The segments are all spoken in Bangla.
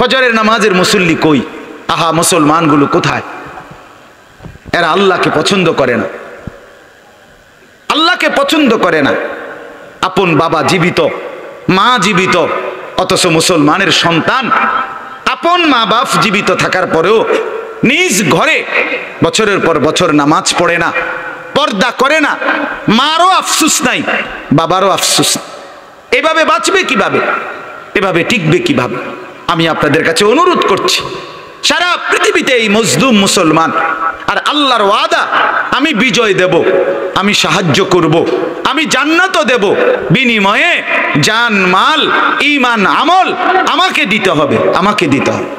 ফজরের নামাজের মুসল্লি কই? আহা, মুসলমানগুলো কোথায়? এরা আল্লাহকে পছন্দ করে না, আল্লাহকে পছন্দ করে না। আপন বাবা জীবিত, মা জীবিত, অথচ মুসলমানের সন্তান আপন মা বাপ জীবিত থাকার পরেও নিজ ঘরে বছরের পর বছর নামাজ পড়ে না, পর্দা করে না। মারও আফসুস নাই, বাবারও আফসুস। এভাবে বাঁচবে কিভাবে? এভাবে টিকবে কিভাবে? আমি আপনাদের কাছে অনুরোধ করছি, সারা পৃথিবীতে এই মজলুম মুসলমান, আর আল্লাহর ওয়াদা, আমি বিজয় দেব, আমি সাহায্য করব, আমি জান্নাতও দেব, বিনিময়ে জান মাল ঈমান আমল আমাকে দিতে হবে, আমাকে দিতে হবে।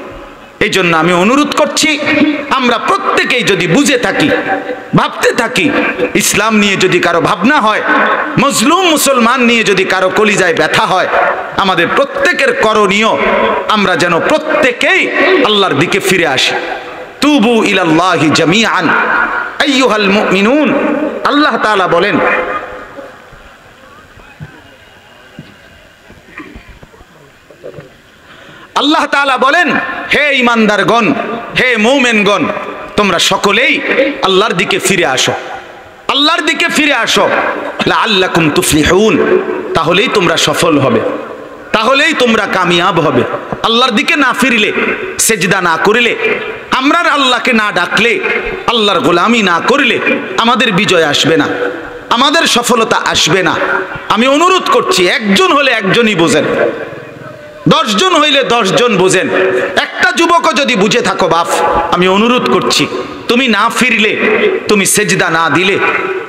এই জন্য আমি অনুরোধ করছি, আমরা প্রত্যেকেই যদি বুঝে থাকি, ভাবতে থাকি, ইসলাম নিয়ে যদি কারো ভাবনা হয়, মজলুম মুসলমান নিয়ে যদি কারো কলিজায় ব্যথা হয়, আমাদের প্রত্যেকের করণীয় আমরা যেন প্রত্যেকেই আল্লাহর দিকে ফিরে আসি। তুবু ইলাল্লাহি জামিআন আইয়ুহাল মুমিনুন। আল্লাহ তাআলা বলেন, আল্লাহ তাআলা বলেন, হে ঈমানদারগণ, হে মুমিনগণ, তোমরা সকলেই আল্লাহর দিকে ফিরে আসো, আল্লাহর দিকে ফিরে আসো। লাআল্লাকুম তুফলিহুন, তাহলেই তোমরা সফল হবে, তাহলেই তোমরা কামিয়াব হবে। আল্লাহর দিকে না ফিরলে, সেজদা না করিলে, আমরা আল্লাহকে না ডাকলে, আল্লাহর গোলামি না করলে আমাদের বিজয় আসবে না, আমাদের সফলতা আসবে না। আমি অনুরোধ করছি, একজন হলে একজনই বোঝেন, 10 জন হইলে 10 জন বোঝেন। একটা যুবকও যদি বুঝে থাকো বাপ, আমি অনুরোধ করছি, তুমি না ফিরলে, তুমি সেজদা না দিলে,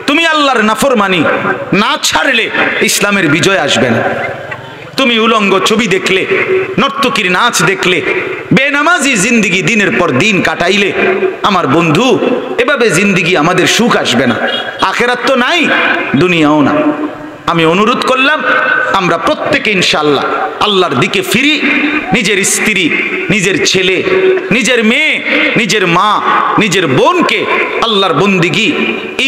তুমি আল্লাহর নাফরমানি না ছাড়লে ইসলামের বিজয় আসবে না। তুমি উলঙ্গ ছবি দেখলে, নর্তকীর নাচ দেখলে, বেনামাজি জিন্দিগি দিনের পর দিন কাটাইলে, আমার বন্ধু, এভাবে জিন্দিগি আমাদের সুখ আসবে না। আখেরাত তো নাই, দুনিয়াও না। আমি অনুরোধ করলাম, আমরা প্রত্যেকে ইনশাআল্লাহ আল্লাহর দিকে ফিরি, নিজের স্ত্রী, নিজের ছেলে, নিজের মেয়ে, নিজের মা, নিজের বোনকে আল্লাহর বন্দিগি,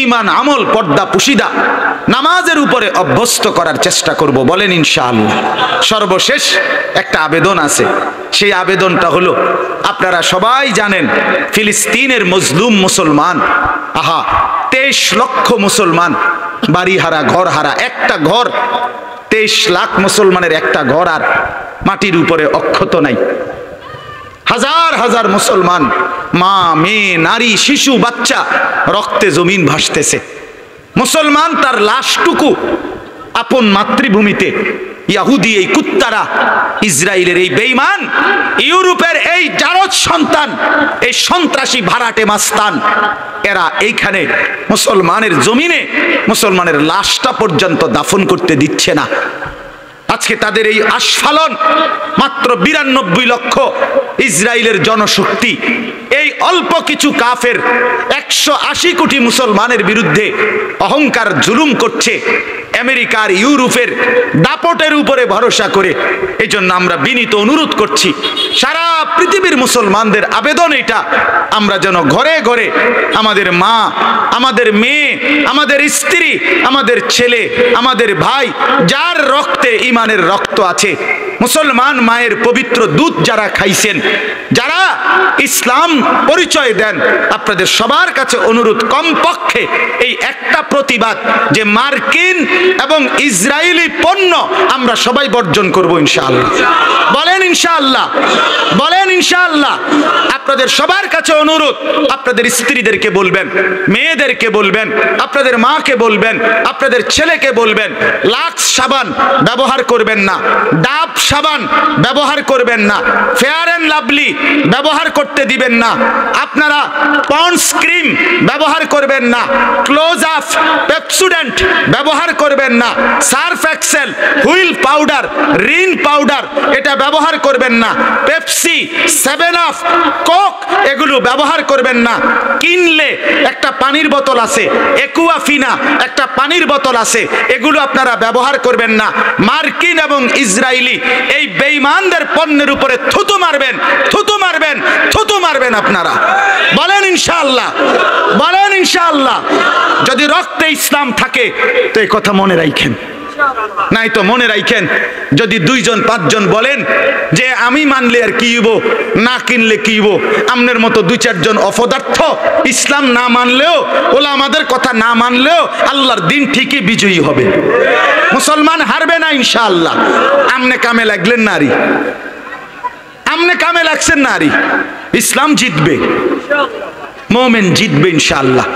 ঈমান আমল, পর্দা পুশিদা, নামাজের উপরে অভ্যস্ত করার চেষ্টা করব, বলেন ইনশাআল্লাহ। সর্বশেষ একটা আবেদন আছে, সেই আবেদনটা হলো, আপনারা সবাই জানেন ফিলিস্তিনের মজলুম মুসলমান, আহা 23 লক্ষ মুসলমান বাড়ি হারা, ঘর হারা। একটা ঘর, 23 লাখ মুসলমানের একটা ঘর আর মাটির উপরে অক্ষত নাই। হাজার হাজার মুসলমান, মা, মেয়ে, নারী, শিশু, বাচ্চা রক্তে জমিন ভাসতেছে। মুসলমান তার লাশটুকু আপন মাতৃভূমিতে, ইহুদি এই কুত্তারা, ইসরায়েলের এই বেঈমান, ইউরোপের এই জারজ সন্তান, এই সন্ত্রাসী ভাড়াটে মাস্তান, এরা এইখানে মুসলমানের জমিনে মুসলমানের লাশটা পর্যন্ত দাফন করতে দিচ্ছে না। আজকে তাদের এই আস্ফালন, মাত্র 92 লক্ষ ইসরায়েলের জনশক্তি, এই অল্প কিছু কাফের 180 কোটি মুসলমানের বিরুদ্ধে অহংকার জুলুম করছে, আমেরিকার ইউরোপের দাপটের উপরে ভরসা করে। এই জন্য আমরা বিনীত অনুরোধ করছি, সারা পৃথিবীর মুসলমানদের আবেদন এটা, আমরা যেন ঘরে ঘরে আমাদের মা, আমাদের মেয়ে, আমাদের স্ত্রী, আমাদের ছেলে, আমাদের ভাই, যার রক্তে ঈমানের রক্ত আছে, মুসলমান মায়ের পবিত্র দুধ যারা খাইছেন, যারা ইসলাম পরিচয় দেন, আপনাদের সবার কাছে অনুরোধ, কমপক্ষে এই একটা প্রতিবাদ, যে মার্কিন এবং ইসরায়েলি পণ্য আমরা সবাই বর্জন করব ইনশাআল্লাহ। বলেন ইনশাআল্লাহ, বলেন ইনশাআল্লাহ। আপনাদের সবার কাছে অনুরোধ, আপনাদের স্ত্রীদেরকে বলবেন, মেয়েদেরকে বলবেন, আপনাদের মাকে বলবেন, আপনাদের ছেলেকে বলবেন, লাক্স সাবান ব্যবহার করবেন না, ডাব সাবান ব্যবহার করবেন না, ফেয়ার এন্ড লাভলি ব্যবহার করতে দিবেন না, আপনারা পন্ডস ক্রিম ব্যবহার করবেন না, ক্লোজ আপ, পেপসুডেন্ট ব্যবহার করবেন না, Surf Excel, wheel powder, Rin powder এটা ব্যবহার করবেন না, পেপসি, 7 আপ, কোক এগুলো ব্যবহার করবেন না। কিনলে একটা পানির বোতল আছে, একুয়াফিনা একটা পানির বোতল আছে, এগুলো আপনারা ব্যবহার করবেন না। মার্কিন এবং ইসরায়েলি এই বেঈমানদের পণ্যের উপরে থুতু মারবেন, থুতু মারবেন, থুতু মারবেন আপনারা। বলেন ইনশাআল্লাহ, বলেন ইনশাআল্লাহ। যদি রক্তে ইসলাম থাকে তো এই কথা মনে রাখেন, নাই তো মনে রাখেন, যদি 2 জন 5 জন বলেন যে আমি মানলে আর কি হইব, না কিনলে কি হইব, আমনের মতো 2-4 জন অপদার্থ ইসলাম না মানলেও, ওলামাদের কথা না মানলেও আল্লাহর দিন ঠিকই বিজয়ী হবে, মুসলমান হারবে না ইনশাআল্লাহ। আমনে কামে লাগলেন নারী, আমনে কামে লাগছেন নারী, ইসলাম জিতবে, মুমিন জিতবে ইনশাআল্লাহ,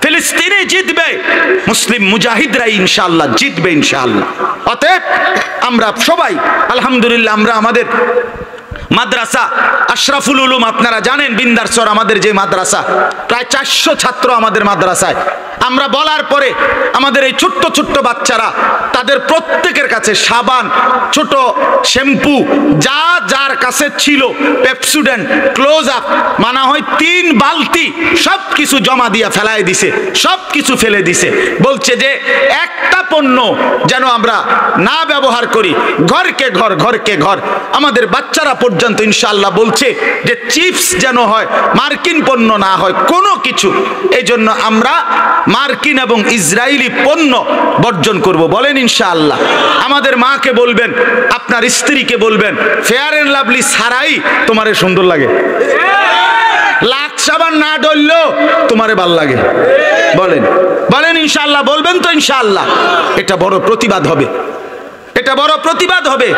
ফিলিস্তিনে জিতবে, মুসলিম মুজাহিদরা ইনশাআল্লাহ জিতবে ইনশাআল্লাহ। অতএব আমরা সবাই আলহামদুলিল্লাহ, আমরা আমাদের মাদ্রাসা আশরাফুল উলুম, আপনারা জানেন বিন্দারচর আমাদের যে মাদ্রাসা, প্রায় 400 ছাত্র আমাদের মাদ্রাসায়। আমরা বলার পরে আমাদের এই ছোট্ট ছোট্ট বাচ্চারা তাদের প্রত্যেকের কাছে সাবান, ছোট শ্যাম্পু, যা যার কাছে ছিল, পেপসুডেন্ট, ক্লোজ আপ, মানা হয় 3 বালতি, সব কিছু জমা দিয়া ফেলায় দিছে, সব কিছু ফেলে দিছে। বলছে যে একটা পণ্য যেন আমরা না ব্যবহার করি, ঘরকে ঘর, ঘরকে ঘর। আমাদের বাচ্চারা পর্যন্ত ইনশাআল্লাহ বলছে যে চিপস যেন হয়, মার্কিন পণ্য না হয় কোনো কিছু। এই জন্য আমরা মার্কিন এবং ইসরায়েলি পণ্য বর্জন করব, বলেন ইনশাআল্লাহ। আমাদের মাকে বলবেন, আপনার স্ত্রীকে বলবেন, ফেয়ার এন্ড লাভলি ছাড়াই তোমারে সুন্দর লাগে, লাখ সাবান না ডললেও তোমারে ভাল লাগে, বলেন বলেন ইনশাআল্লাহ, বলবেন তো ইনশাআল্লাহ। এটা বড় প্রতিবাদ হবে, এটা বড় প্রতিবাদ হবে।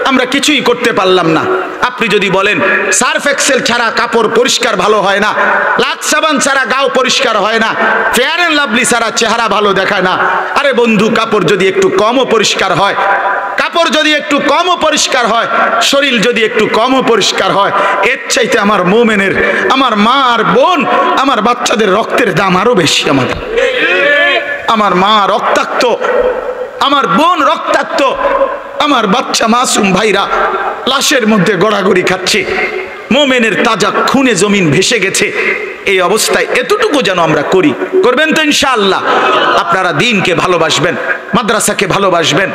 আমরা কিছুই করতে পারলাম না। আপনি যদি বলেন সার্ফ এক্সেল ছাড়া কাপড় পরিষ্কার ভালো হয় না, লাক্স সাবান ছাড়া গাও পরিষ্কার হয় না, ফেয়ার এন্ড লাভলি ছাড়া চেহারা ভালো দেখায় না। আরে বন্ধু, কাপড় যদি একটু কমও পরিষ্কার হয়, কাপড় যদি একটু কমও পরিষ্কার হয়, শরীর যদি একটু কমও পরিষ্কার হয়, এর চাইতে আমার মোমেনের, আমার মা আর বোন, আমার বাচ্চাদের রক্তের দাম আরো বেশি। আমার মা রক্তাক্ত, আমার বোন রক্তাক্ত, আমার বাচ্চা মাসুম ভাইরা লাশের মধ্যে গড়াগড়ি খাচ্ছে, মোমেনের তাজা খুনে জমিন ভেসে গেছে। এই অবস্থায় এতটুকু যেন আমরা করি, করবেন তো ইনশাআল্লাহ। আপনারা দ্বীনকে ভালোবাসবেন, মাদ্রাসাকে ভালোবাসবেন,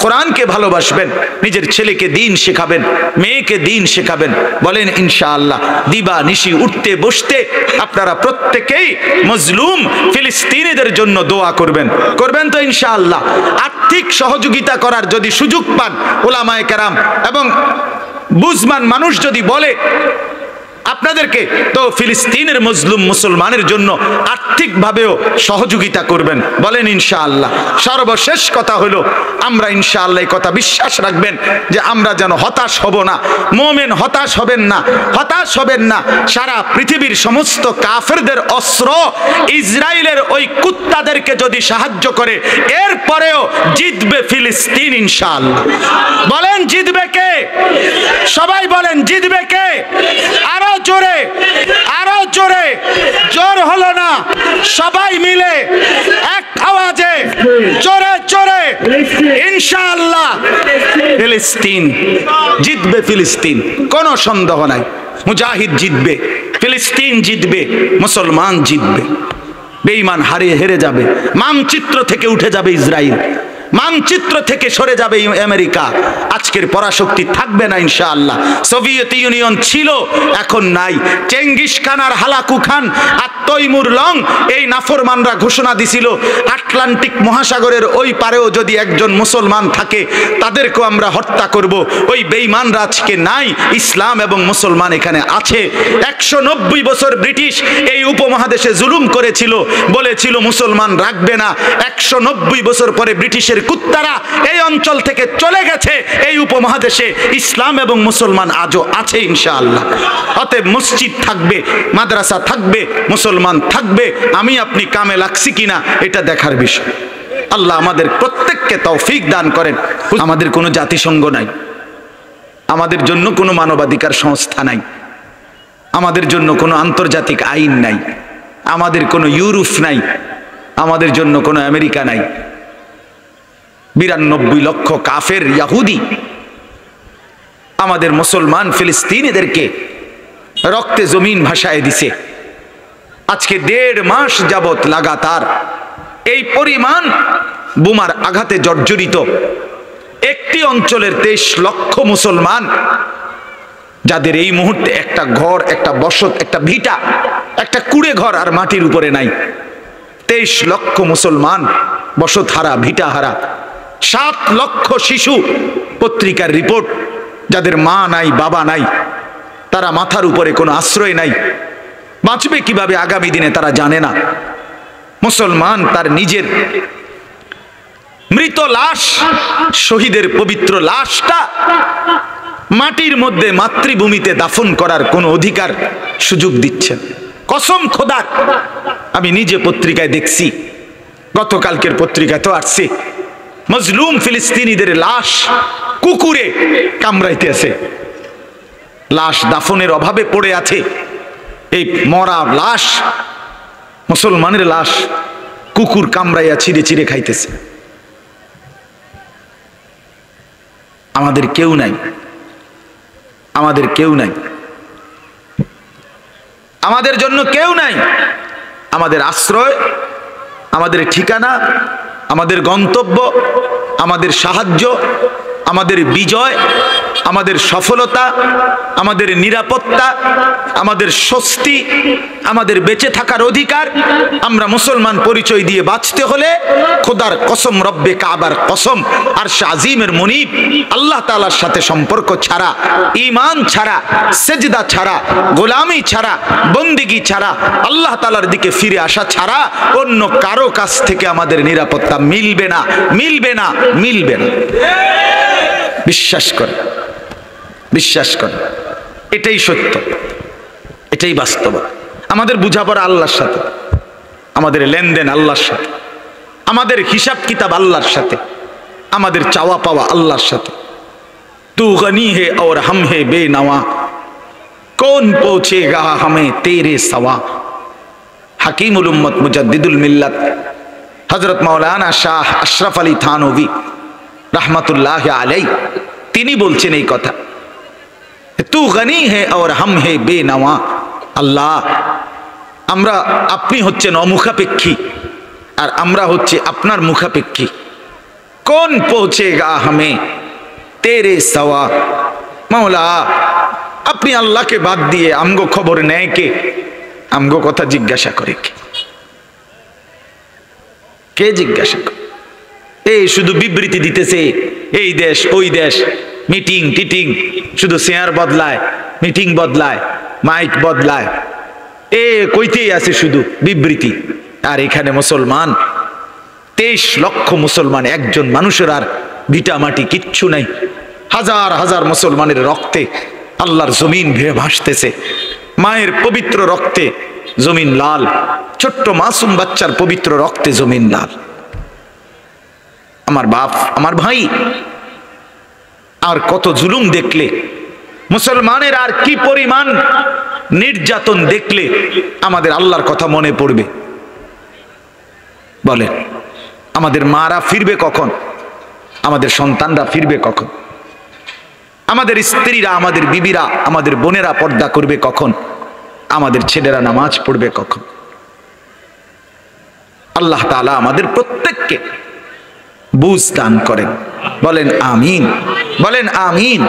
কোরআনকে ভালোবাসবেন, নিজের ছেলেকে দ্বীন শেখাবেন, মেয়েকে দ্বীন শেখাবেন, বলেন ইনশাআল্লাহ। দিবা নিশি উঠতে বসতে আপনারা প্রত্যেকেই মজলুম ফিলিস্তিনিদের জন্য দোয়া করবেন, করবেন তো ইনশাআল্লাহ। আর্থিক সহযোগিতা করার যদি সুযোগ পান, উলামায়ে কেরাম এবং বুঝমান মানুষ যদি বলে আপনাদেরকে, তো ফিলিস্তিনের মজলুম মুসলমানের জন্য আর্থিকভাবেও সহযোগিতা করবেন, বলেন ইনশাআল্লাহ। সর্বশেষ কথা হলো, আমরা ইনশাআল্লাহ এই কথা বিশ্বাস রাখবেন যে আমরা যেন হতাশ হব না। মোমেন হতাশ হবেন না, হতাশ হবেন না। সারা পৃথিবীর সমস্ত কাফেরদের অস্ত্র ইসরায়েলের ওই কুত্তাদেরকে যদি সাহায্য করে, এরপরেও জিতবে ফিলিস্তিন ইনশাআল্লাহ। বলেন জিতবে কে? সবাই বলেন জিতবে কে? আরো জোরে, আরো জোরে। জোর হলো না, সবাই মিলে এক আওয়াজে জোরে জোরে ইনশাআল্লাহ ফিলিস্তিন জিতবে, ফিলিস্তিন কোনো সন্দেহ নাই। মুজাহিদ জিতবে, ফিলিস্তিন জিতবে, মুসলমান জিতবে। বেঈমান হেরে যাবে, মানচিত্র থেকে উঠে যাবে ইসরায়েল, মানচিত্র থেকে সরে যাবে আমেরিকা। আজকের পরাশক্তি থাকবে না ইনশাআল্লাহ। সোভিয়েত ইউনিয়ন ছিল, এখন নাই। চেঙ্গিস খান আর হালাকু খান আর তৈমুর লং, এই নাফরমানরা ঘোষণা দিছিল আটলান্টিক মহাসাগরের ওই পারেও যদি একজন মুসলমান থাকে, তাদেরকেও আমরা হত্যা করব। ওই বেঈমানরা আজকে নাই, ইসলাম এবং মুসলমান এখানে আছে। 190 বছর ব্রিটিশ এই উপমহাদেশে জুলুম করেছিল, বলেছিল মুসলমান রাখবে না। 190 বছর পরে ব্রিটিশের কুত্তারা এই অঞ্চল থেকে চলে গেছে, এই উপমহাদেশে ইসলাম এবং মুসলমান আজও আছে ইনশাআল্লাহ। অতএব মসজিদ থাকবে, মাদ্রাসা থাকবে, মুসলমান থাকবে। আমি আপনি কামে লাগছি কিনা এটা দেখার বিষয়। আল্লাহ আমাদের প্রত্যেককে তৌফিক দান করেন। আমাদের কোনো জাতিসংঘ নাই, আমাদের জন্য কোনো মানবাধিকার সংস্থা নাই, আমাদের জন্য কোনো আন্তর্জাতিক আইন নাই, আমাদের কোনো ইউরোপ নাই, আমাদের জন্য কোনো আমেরিকা নাই। 92 লক্ষ কাফের ইয়াহুদি আমাদের মুসলমান ফিলিস্তিনিদেরকে রক্তে জমিন ভাসায় দিছে। আজকে 1.5 মাস যাবত লাগাতার এই পরিমাণ বোমার আঘাতে জর্জরিত একটি অঞ্চলের 23 লক্ষ মুসলমান, যাদের এই মুহূর্তে একটা ঘর, একটা বসত, একটা ভিটা, একটা কুড়ে ঘর আর মাটির উপরে নাই। 23 লক্ষ মুসলমান বসত হারা, ভিটা হারা। 7 লক্ষ শিশু, পত্রিকার রিপোর্ট, যাদের মা নাই বাবা নাই, তারা মাথার উপরে কোনো আশ্রয় নাই, বাঁচবে কিভাবে আগামী দিনে তারা জানে না। মুসলমান তার নিজের মৃত লাশ, শহীদের পবিত্র লাশটা মাটির মধ্যে মাতৃভূমিতে দাফন করার কোনো অধিকার সুযোগ দিচ্ছেন। কসম খোদার, আমি নিজে পত্রিকায় দেখছি, গতকালকের পত্রিকা তো আসছে, মজলুম ফিলিস্তিনিদের লাশ কুকুরে কামড়াইতে আছে, লাশ দাফনের অভাবে পড়ে আছে। এই মরা লাশ, মুসলমানের লাশ কুকুর কামড়াইয়া ছিঁড়ে ছিঁড়ে খাইতেছে। আমাদের কেউ নাই, আমাদের কেউ নাই, আমাদের জন্য কেউ নাই। আমাদের আশ্রয়, আমাদের ঠিকানা, আমাদের গন্তব্য, আমাদের সাহায্য, আমাদের বিজয়, আমাদের সফলতা, আমাদের নিরাপত্তা, আমাদের স্বস্তি, আমাদের বেঁচে থাকার অধিকার, আমরা মুসলমান পরিচয় দিয়ে বাঁচতে হলে খোদার কসম, রব্বে কাবার কসম, আরশ আজিমের মুনিব আল্লাহ তাআলার সাথে সম্পর্ক ছাড়া, ঈমান ছাড়া, সেজদা ছাড়া, গোলামি ছাড়া, বন্দেগী ছাড়া, আল্লাহ তাআলার দিকে ফিরে আসা ছাড়া অন্য কারো কাছ থেকে আমাদের নিরাপত্তা মিলবে না, মিলবে না, মিলবে না। বিশ্বাস করে, বিশ্বাস করে, এটাই সত্য, এটাই বাস্তব। আমাদের বোঝাপড়া আল্লাহর সাথে, আমাদের লেনদেন আল্লাহর সাথে, আমাদের হিসাব কিতাব আল্লাহর সাথে, আমাদের চাওয়া পাওয়া আল্লাহর সাথে। তু গনি হে और हम है बेनवा, कौन पहुंचेगा हमें तेरे सवा। हकीमुल उम्मत मुजद्दिदुल मिल्लत हजरत मौलाना शाह अशरफ अली थानवी रहमतुल्लाह अलैह, তিনি বলছেন এই কথা, তু গনি হে और हम है बेनवा। আল্লাহ, আমরা, আপনি হচ্ছেন অমুখাপেক্ষী আর আমরা হচ্ছে আপনার মুখাপেক্ষী। কোন পৌঁছেগা হামে তেরে সওয়া। মাওলা, আপনি আল্লাহকে বাদ দিয়ে আমগো খবর নেয় কে? আমগো কথা জিজ্ঞাসা করে কে? কে জিজ্ঞাসা করে? এই শুধু বিবৃতি দিতেছে, এই দেশ ওই দেশ, মিটিং টিটিং, শুধু চেয়ার বদলায়, মিটিং বদলায়, মাইক বদলায়, কইতেই আছে শুধু বিবৃতি। আর এখানে মুসলমান 23 লক্ষ মুসলমান, একজন মানুষের আর ভিটা মাটি কিচ্ছু নাই। হাজার হাজার মুসলমানের রক্তে আল্লাহর জমিন ভেয়ে ভাসতেছে, মায়ের পবিত্র রক্তে জমিন লাল, ছোট্ট মাসুম বাচ্চার পবিত্র রক্তে জমিন লাল। আমার বাপ, আমার ভাই, আর কত জুলুম দেখলে, মুসলমানের আর কি পরিমাণ নির্যাতন দেখলে আমাদের আল্লাহর কথা মনে পড়বে? বলেন, আমাদের মারা ফিরবে কখন? আমাদের সন্তানরা ফিরবে কখন? আমাদের স্ত্রীরা, আমাদের বিবিরা, আমাদের বোনেরা পর্দা করবে কখন? আমাদের ছেলেরা নামাজ পড়বে কখন? আল্লাহ তাআলা আমাদের প্রত্যেককে বুঝ দান করেন। বলেন আমিন, বলেন আমিন।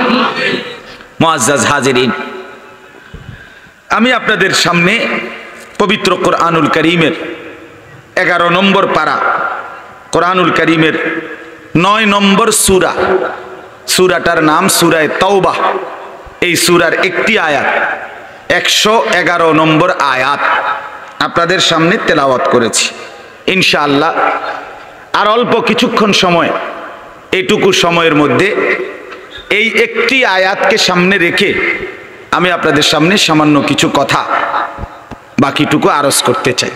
মুআজ্জাজ হাজিরিন, আমি আপনাদের সামনে পবিত্র কোরআনুল কারীমের 11 নম্বর পারা, কোরআনুল কারীমের 9 নম্বর সূরা, সূরাটার নাম সূরায়ে তাওবা। এই সূরার একটি আয়াত, 111 নম্বর আয়াত আপনাদের সামনে তেলাওয়াত করেছি। ইনশাআল্লাহ আর অল্প কিছুক্ষণ সময়, এইটুকু সময়ের মধ্যে এই একটি আয়াতকে সামনে রেখে আমি আপনাদের সামনে সামান্য কিছু কথা, বাকিটুকু আরজ করতে চাই।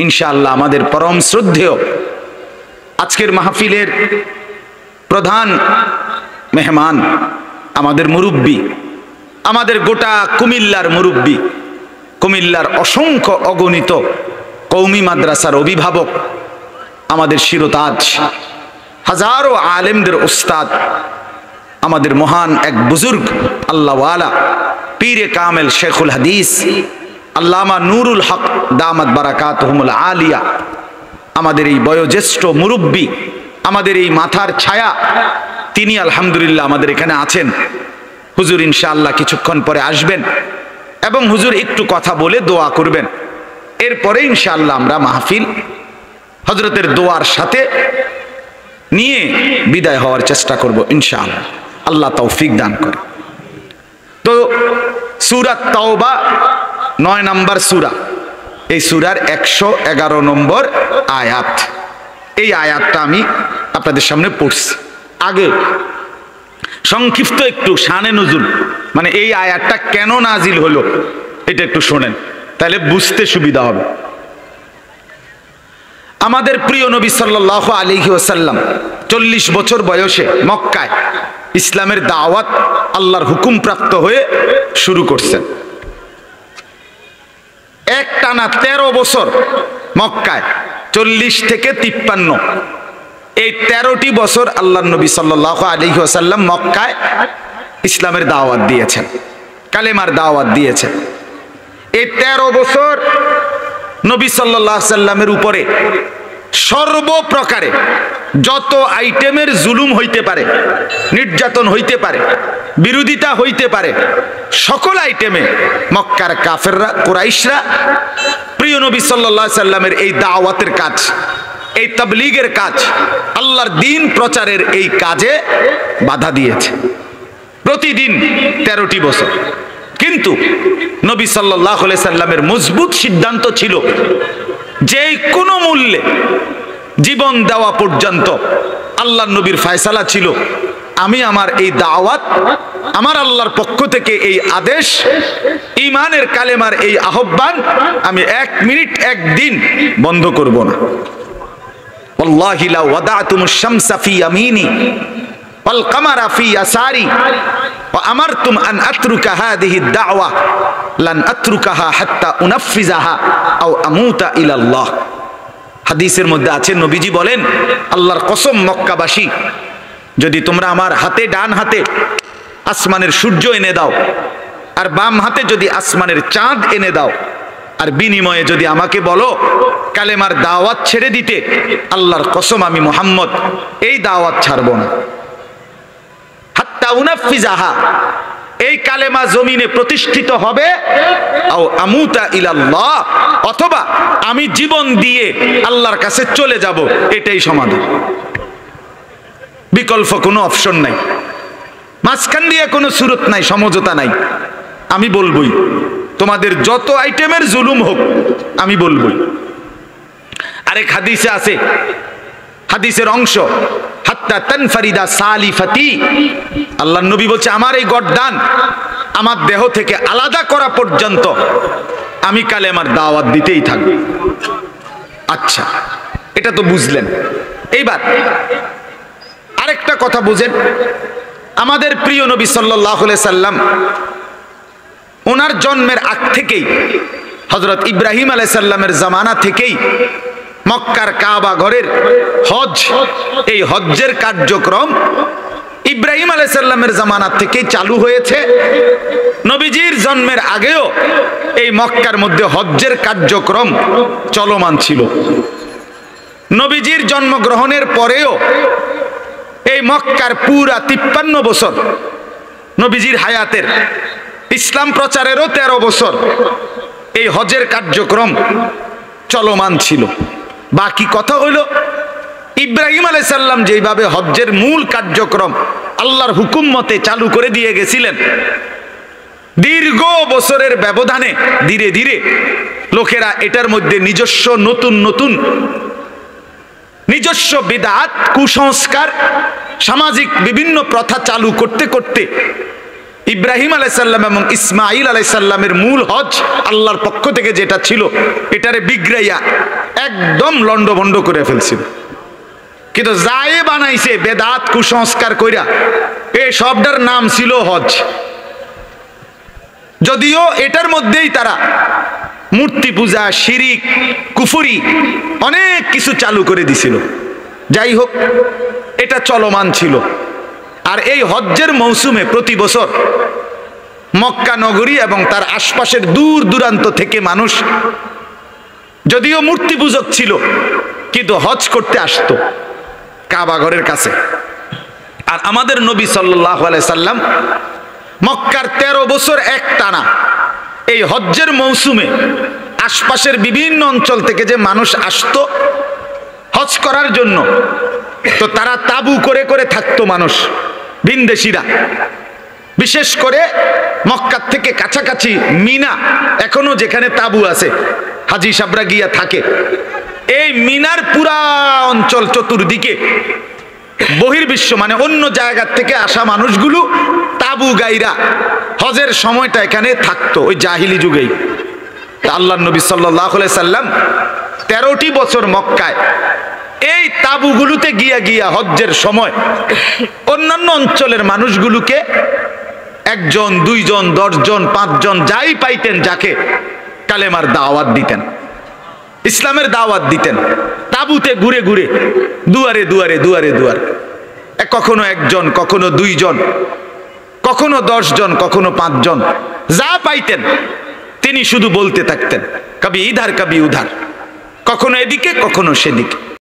ইনশাআল্লাহ আমাদের পরম শ্রদ্ধেয় আজকের মাহফিলের প্রধান মেহমান, আমাদের মুরব্বী, আমাদের গোটা কুমিল্লার মুরব্বী, কুমিল্লার অসংখ্য অগণিত কওমি মাদ্রাসার অভিভাবক, আমাদের শিরোতাজ, হাজারো আলেমদের উস্তাদ, আমাদের মহান এক বুজুর্গ আল্লাহওয়ালা পীরে কামেল শেখুল হাদিস আল্লামা নুরুল হক দামাত বারাকাতুহুমুল আলিয়া, আমাদের এই বয়োজ্যেষ্ঠ মুরব্বী, আমাদের এই মাথার ছায়া, তিনি আলহামদুলিল্লাহ আমাদের এখানে আছেন। হুজুর ইনশাআল্লাহ কিছুক্ষণ পরে আসবেন এবং হুজুর একটু কথা বলে দোয়া করবেন। এরপরে ইনশাআল্লাহ আমরা মাহফিল হযরতের দোয়ার সাথে নিয়ে বিদায় হওয়ার চেষ্টা করব ইনশাআল্লাহ, আল্লাহ তৌফিক দান করে। তো সূরা তাওবা 9 নম্বর সূরা, এই সূরার 111 নম্বর আয়াত। এই আয়াতটা আমি আপনাদের সামনে পড়ছি। আগে সংক্ষিপ্ত একটু শানে নুজুল, মানে এই আয়াতটা কেন নাজিল হলো এটা একটু শোনেন, তাহলে বুঝতে সুবিধা হবে। আমাদের প্রিয় নবী সাল্লাল্লাহু আলাইহি ওয়াসাল্লাম 40 বছর বয়সে মক্কায় ইসলামের দাওয়াত আল্লাহর হুকুম প্রাপ্ত হয়ে শুরু করছেন। একটানা 13 বছর মক্কায়, 40 থেকে 53, এই 13টি বছর আল্লাহর নবী সাল্লাল্লাহু আলাইহি ওয়াসাল্লাম মক্কায় ইসলামের দাওয়াত দিয়েছেন, কালেমার দাওয়াত দিয়েছেন। এই 13 বছর নবী সাল্লাল্লাহু আলাইহি ওয়াসাল্লামের উপরে সর্বপ্রকারে যত আইটেমের জুলুম হইতে পারে, নির্যাতন হইতে পারে, বিরোধিতা হইতে পারে, সকল আইটেমে মক্কার কাফেররা, কুরাইশরা প্রিয় নবী সাল্লাল্লাহু আলাইহি ওয়াসাল্লামের এই দাওয়াতের কাজ, এই তাবলীগের কাজ, আল্লাহর দ্বীন প্রচারের এই কাজে বাধা দিয়েছে প্রতিদিন 13টি বছর। কিন্তু নবী সাল্লাল্লাহু আলাইহি সাল্লামের মজবুত সিদ্ধান্ত ছিল যে কোনো মূল্যে জীবন দেওয়া পর্যন্ত আল্লাহর নবীর ফয়সালা ছিল, আমি আমার এই দাওয়াত, আমার আল্লাহর পক্ষ থেকে এই আদেশ, ঈমানের কালেমার এই আহ্বান আমি 1 মিনিট 1 দিন বন্ধ করব না। ওয়াল্লাহি লা ওয়াদাতুমুশ শামসা ফি ইয়ামিনি ওয়াল কামারা ফি ইয়াসারি ওয়া আমারতুম আন আতরুকা হাযিহি দাওয়া লান আতরুকাহা হাত্তা উনাফিজাহা আও আমুতা ইলাল্লাহ। হাদিসের মধ্যে আছে, নবীজি বলেন, আল্লাহর কসম মক্কাবাসী, যদি তোমরা আমার হাতে, ডান হাতে আসমানের সূর্য এনে দাও, আর বাম হাতে যদি আসমানের চাঁদ এনে দাও, আর বিনিময়ে যদি আমাকে বলো কালেমার দাওয়াত ছেড়ে দিতে, আল্লাহর কসম আমি মুহাম্মদ এই দাওয়াত ছাড়ব না। হাত্তা উনাফিজাহা, এই কালেমা জমিনে প্রতিষ্ঠিত হবে, আও আমুতা ইলাল্লাহ, অথবা আমি জীবন দিয়ে আল্লাহর কাছে চলে যাব, এটাই সমাধান। বিকল্প কোনো অপশন নাই, মাঝখান দিয়ে কোনো সুরত নাই, সমঝোতা নাই। আমি বলবই, তোমাদের যত আইটেমের জুলুম হোক আমি বলবই। আরেক হাদিসে আছে, হাদিসের অংশ, হাত্তা তানফারিদা সালিফাতি, আল্লাহর নবী বলছে আমার এই গর্দান আমার দেহ থেকে আলাদা করা পর্যন্ত আমি কালেমার দাওয়াত দিতেই থাকব। আচ্ছা, এটা তো বুঝলেন। এইবার আরেকটা কথা বুঝেন, আমাদের প্রিয় নবী সাল্লাল্লাহু আলাইহি সাল্লাম ওনার জন্মের আগ থেকেই, হযরত ইব্রাহিম আলাইহিস সালামের জামানা থেকেই মক্কার কাবা ঘরের হজ, এই হজ্জের কার্যক্রম ইব্রাহিম আলাইহিস সালামের জামানা থেকেই চালু হয়েছে। নবীজির জন্মের আগেও এই মক্কার মধ্যে হজ্জের কার্যক্রম চলমান ছিল। নবীজির জন্মগ্রহণের পরেও এই মক্কার পুরা 53 বছর নবীজির হায়াতের, ইসলাম প্রচারেরও 13 বছর এই হজের কার্যক্রম চলমান ছিল। বাকি কথা হইল, ইব্রাহিম আলাইহিস সালাম যেভাবে হজ্জের মূল কার্যক্রম আল্লাহর হুকুম মতে চালু করে দিয়ে গেছিলেন, দীর্ঘ বছরের ব্যবধানে ধীরে ধীরে লোকেরা এটার মধ্যে নিজস্ব নতুন নতুন নিজস্ব বিদআত, কুসংস্কার, সামাজিক বিভিন্ন প্রথা চালু করতে করতে ইব্রাহিম আলাইহিস সালাম এবং ইসমাঈল আলাইহিস সালামের মূল হজ আল্লাহর পক্ষ থেকে যেটা ছিল, এটারে বিগড়াইয়া একদম লন্ডভন্ড করে ফেলছিল। কিন্তু যাই বানাইছে বেদাত, কুসংস্কার কইরা, এই সবটার নাম ছিল হজ। যদিও এটার মধ্যেই তারা মূর্তি পূজা, শিরিক, কুফরি অনেক কিছু চালু করে দিছিল। যাই হোক, এটা চলমান ছিল। আর এই হজ্জের মৌসুমে প্রতি বছর মক্কা নগরী এবং তার আশপাশের দূর দূরান্ত থেকে মানুষ, যদিও মূর্তি পূজক ছিল, কিন্তু হজ করতে আসতো কাবা ঘরের কাছে। আর আমাদের নবী সাল্লাল্লাহু আলাইহি সাল্লাম মক্কার 13 বছর একটানা এই হজ্জের মৌসুমে আশপাশের বিভিন্ন অঞ্চল থেকে যে মানুষ আসতো হজ করার জন্য, তো তারা তাবু করে করে থাকতো মানুষ, ভিনদেশীরা। বিশেষ করে মক্কার থেকে কাছাকাছি মিনা, এখনো যেখানে তাবু আছে, হাজি সাবরা গিয়া থাকে, এই মিনার পুরা অঞ্চল চতুর্দিকে বহির্বিশ্ব মানে অন্য জায়গার থেকে আসা মানুষগুলো তাবু গাইরা হজের সময়টা এখানে থাকতো, ওই জাহিলি যুগেই। আল্লাহর নবী সাল্লাল্লাহু আলাইহি সাল্লাম 13টি বছর মক্কায় এই তাবুগুলোতে গিয়া গিয়া হজ্জের সময় অন্যান্য অঞ্চলের মানুষগুলোকে 1 জন 2 জন 10 জন 5 জন যাই পাইতেন যাকে কালেমার দাওয়াত দিতেন, ইসলামের দাওয়াত দিতেন। তাবুতে ঘুরে ঘুরে দুয়ারে দুয়ারে দুয়ারে দুয়ারে, কখনো 1 জন, কখনো 2 জন, কখনো 10 জন, কখনো 5 জন, যা পাইতেন তিনি শুধু বলতে থাকতেন, কবি ইধার কবি উধার, কখনো এদিকে কখনো সেদিকে।